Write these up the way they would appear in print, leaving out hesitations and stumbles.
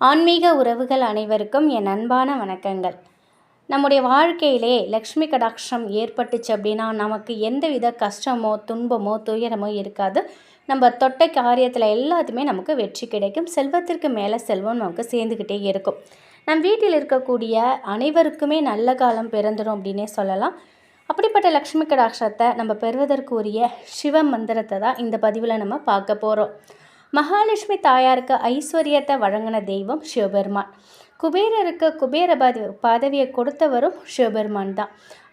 ஆன்மீக உறவுகள் அனைவருக்கும் என் அன்பான வணக்கங்கள். நம்முடைய வாழ்க்கையிலே லக்ஷ்மி கடாட்சம் ஏற்பட்டுச்சு அப்படின்னா நமக்கு எந்தவித கஷ்டமோ துன்பமோ துயரமோ இருக்காது. நம்ம தொட்ட காரியத்தில் எல்லாத்துமே நமக்கு வெற்றி கிடைக்கும். செல்வத்திற்கு மேலே செல்வம் நமக்கு சேர்ந்துக்கிட்டே இருக்கும். நம் வீட்டில் இருக்கக்கூடிய அனைவருக்குமே நல்ல காலம் பிறந்துடும் அப்படின்னே சொல்லலாம். அப்படிப்பட்ட லக்ஷ்மி கடாட்சத்தை நம்ம பெறுவதற்கு உரிய சிவ மந்திரத்தை தான் இந்த பதிவில் நம்ம பார்க்க போகிறோம். மகாலட்சுமி தாயாருக்கு ஐஸ்வர்யத்தை வழங்கின தெய்வம் சிவபெருமான். குபேரருக்கு குபேர பதவியை கொடுத்தவரும் சிவபெருமான் தான்.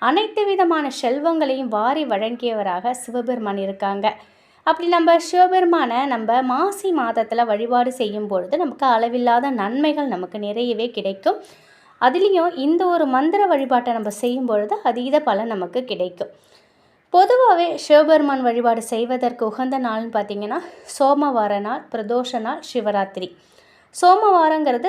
அனைத்து விதமான செல்வங்களையும் வாரி வழங்கியவராக சிவபெருமான் இருக்காங்க. அப்படி நம்ம சிவபெருமானை நம்ம மாசி மாதத்தில் வழிபாடு செய்யும் பொழுது நமக்கு அளவில்லாத நன்மைகள் நமக்கு நிறையவே கிடைக்கும். அதுலேயும் இந்த ஒரு மந்திர வழிபாட்டை நம்ம செய்யும் பொழுது அதீத பலன் நமக்கு கிடைக்கும். பொதுவாகவே சிவபெருமான் வழிபாடு செய்வதற்கு உகந்த நாள்னு பார்த்திங்கன்னா சோமவார நாள், பிரதோஷ நாள், சிவராத்திரி. சோமவாரங்கிறது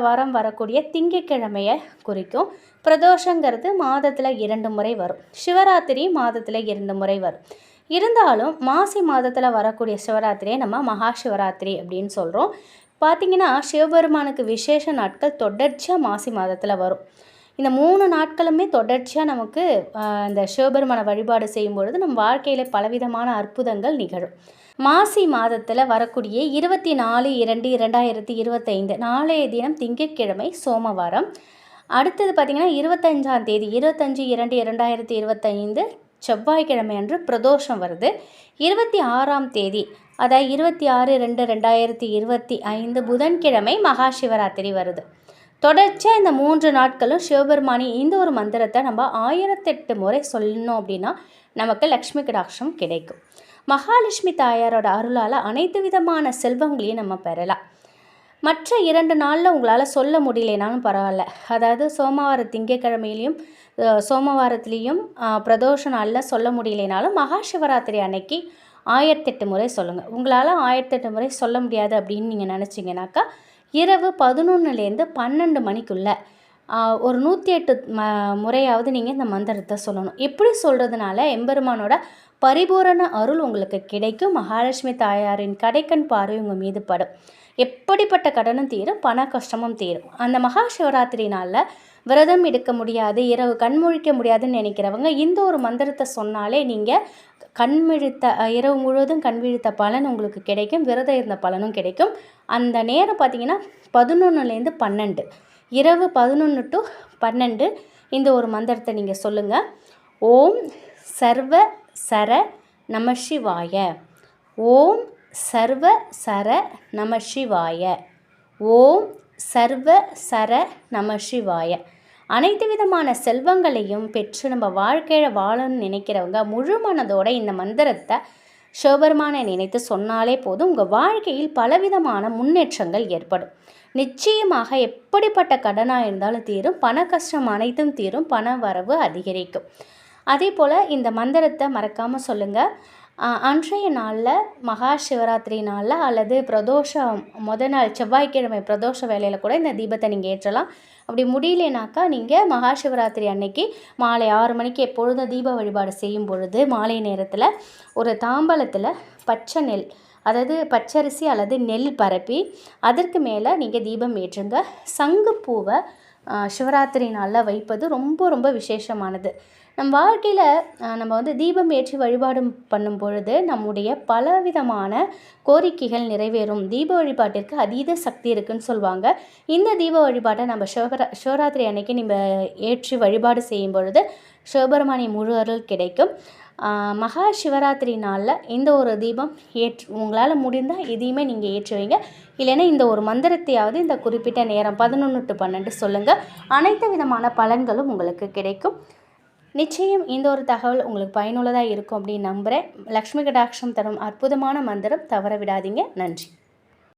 வாரம் வரக்கூடிய திங்கட்கிழமையை குறிக்கும். பிரதோஷங்கிறது மாதத்தில் 2 முறை வரும். சிவராத்திரி மாதத்தில் 2 முறை வரும். இருந்தாலும் மாசி மாதத்தில் வரக்கூடிய சிவராத்திரியை நம்ம மகா சிவராத்திரி அப்படின்னு சொல்கிறோம். பார்த்திங்கன்னா சிவபெருமானுக்கு விசேஷ நாட்கள் தொடர்ச்சியாக மாசி மாதத்தில் வரும். இந்த 3 நாட்களுமே தொடர்ச்சியாக நமக்கு இந்த சிவபெருமான வழிபாடு செய்யும் பொழுது நம் வாழ்க்கையில் பலவிதமான அற்புதங்கள் நிகழும். மாசி மாதத்தில் வரக்கூடிய 24/2/2025 நாளைய தினம் திங்கட்கிழமை சோமவாரம். அடுத்தது பார்த்திங்கன்னா 25ஆம் தேதி 25/2/2025 செவ்வாய்க்கிழமை அன்று பிரதோஷம் வருது. 26ஆம் தேதி அதாவது 26/2/2025 புதன்கிழமை மகா சிவராத்திரி வருது. தொடர்ச்சியாக இந்த 3 நாட்களும் சிவபெருமானி இந்த ஒரு மந்திரத்தை நம்ம 1008 முறை சொல்லணும் அப்படின்னா நமக்கு லக்ஷ்மி கடாட்சம் கிடைக்கும். மகாலட்சுமி தாயாரோட அருளால் அனைத்து விதமான செல்வங்களையும் நம்ம பெறலாம். மற்ற 2 நாளில் உங்களால் சொல்ல முடியலைனாலும் பரவாயில்ல. அதாவது திங்கட்கிழமையிலையும் சோமவாரத்துலேயும் பிரதோஷ நாளில் சொல்ல முடியலைனாலும் மகா சிவராத்திரி அன்னைக்கு 1008 முறை சொல்லுங்கள். உங்களால் 1008 முறை சொல்ல முடியாது அப்படின்னு நீங்கள் நினச்சிங்கனாக்கா இரவு 11லேருந்து 12 மணிக்குள்ளே ஒரு 108 முறையாவது நீங்கள் இந்த மந்திரத்தை சொல்லணும். இப்படி சொல்கிறதுனால எம்பெருமானோட பரிபூரண அருள் உங்களுக்கு கிடைக்கும். மகாலட்சுமி தாயாரின் கடைக்கண் பார்வை உங்கள் மீது படும். எப்படிப்பட்ட கடனும் தீரும், பண கஷ்டமும் தீரும். அந்த மகா சிவராத்திரி நாளில் விரதம் எடுக்க முடியாது, இரவு கண்முழிக்க முடியாதுன்னு நினைக்கிறவங்க இந்த ஒரு மந்திரத்தை சொன்னாலே நீங்கள் இரவு முழுவதும் கண்விழித்த பலன் உங்களுக்கு கிடைக்கும். விரதம் இருந்த பலனும் கிடைக்கும். அந்த நேரம் பார்த்திங்கன்னா 11லேருந்து 12, இரவு 11 to 12 இந்த ஒரு மந்திரத்தை நீங்கள் சொல்லுங்கள். ஓம் சர்வ சர நம சிவாய, ஓம் சர்வ சர நம சிவாய, ஓம் சர்வ சர நம சிவாய. அனைத்து விதமான செல்வங்களையும் பெற்று நம்ம வாழ்க்கையில் வாழணும்னு நினைக்கிறவங்க முழு மனதோட இந்த மந்திரத்தை சிவபெருமானை நினைத்து சொன்னாலே போதும். உங்கள் வாழ்க்கையில் பலவிதமான முன்னேற்றங்கள் ஏற்படும். நிச்சயமாக எப்படிப்பட்ட கடனாக இருந்தாலும் தீரும், பண கஷ்டம் அனைத்தும் தீரும், பண வரவு அதிகரிக்கும். அதே போல் இந்த மந்திரத்தை மறக்காமல் சொல்லுங்கள். அன்றைய நாளில் மகா சிவராத்திரி நாளில் அல்லது பிரதோஷம் நாள் செவ்வாய்க்கிழமை பிரதோஷ வேலையில் கூட இந்த தீபத்தை நீங்கள் ஏற்றலாம். அப்படி முடியலனாக்கா நீங்கள் மகா சிவராத்திரி அன்னைக்கு மாலை 6 மணிக்கு எப்பொழுதும் தீப வழிபாடு செய்யும் பொழுது மாலை நேரத்தில் ஒரு தாம்பலத்தில் பச்சை நெல், அதாவது பச்சரிசி அல்லது நெல் பரப்பி அதற்கு மேலே நீங்கள் தீபம் ஏற்றுங்க. சங்குப்பூவை சிவராத்திரி நாளில் வைப்பது ரொம்ப ரொம்ப விசேஷமானது. நம் வாழ்க்கையில் நம்ம தீபம் ஏற்றி வழிபாடு பண்ணும் பொழுது நம்முடைய பலவிதமான கோரிக்கைகள் நிறைவேறும். தீப வழிபாட்டிற்கு அதீத சக்தி இருக்குதுன்னு சொல்லுவாங்க. இந்த தீப வழிபாட்டை நம்ம சிவராத்திரி அன்னைக்கு நம்ம ஏற்றி வழிபாடு செய்யும் பொழுது சிவபெருமானி முழு அருள் கிடைக்கும். மகா சிவராத்திரி நாளில் இந்த ஒரு தீபம் உங்களால் முடிந்தால் இதையுமே நீங்கள் ஏற்றுவீங்க. இல்லைன்னா இந்த ஒரு மந்திரத்தையாவது இந்த குறிப்பிட்ட நேரம் 11 to 12 சொல்லுங்கள். அனைத்து விதமான பலன்களும் உங்களுக்கு கிடைக்கும். நிச்சயம் இந்த ஒரு தகவல் உங்களுக்கு பயனுள்ளதாக இருக்கும் அப்படின்னு நம்புகிறேன். லக்ஷ்மி கடாட்சம் தரும் அற்புதமான மந்திரம் தவற விடாதீங்க. நன்றி.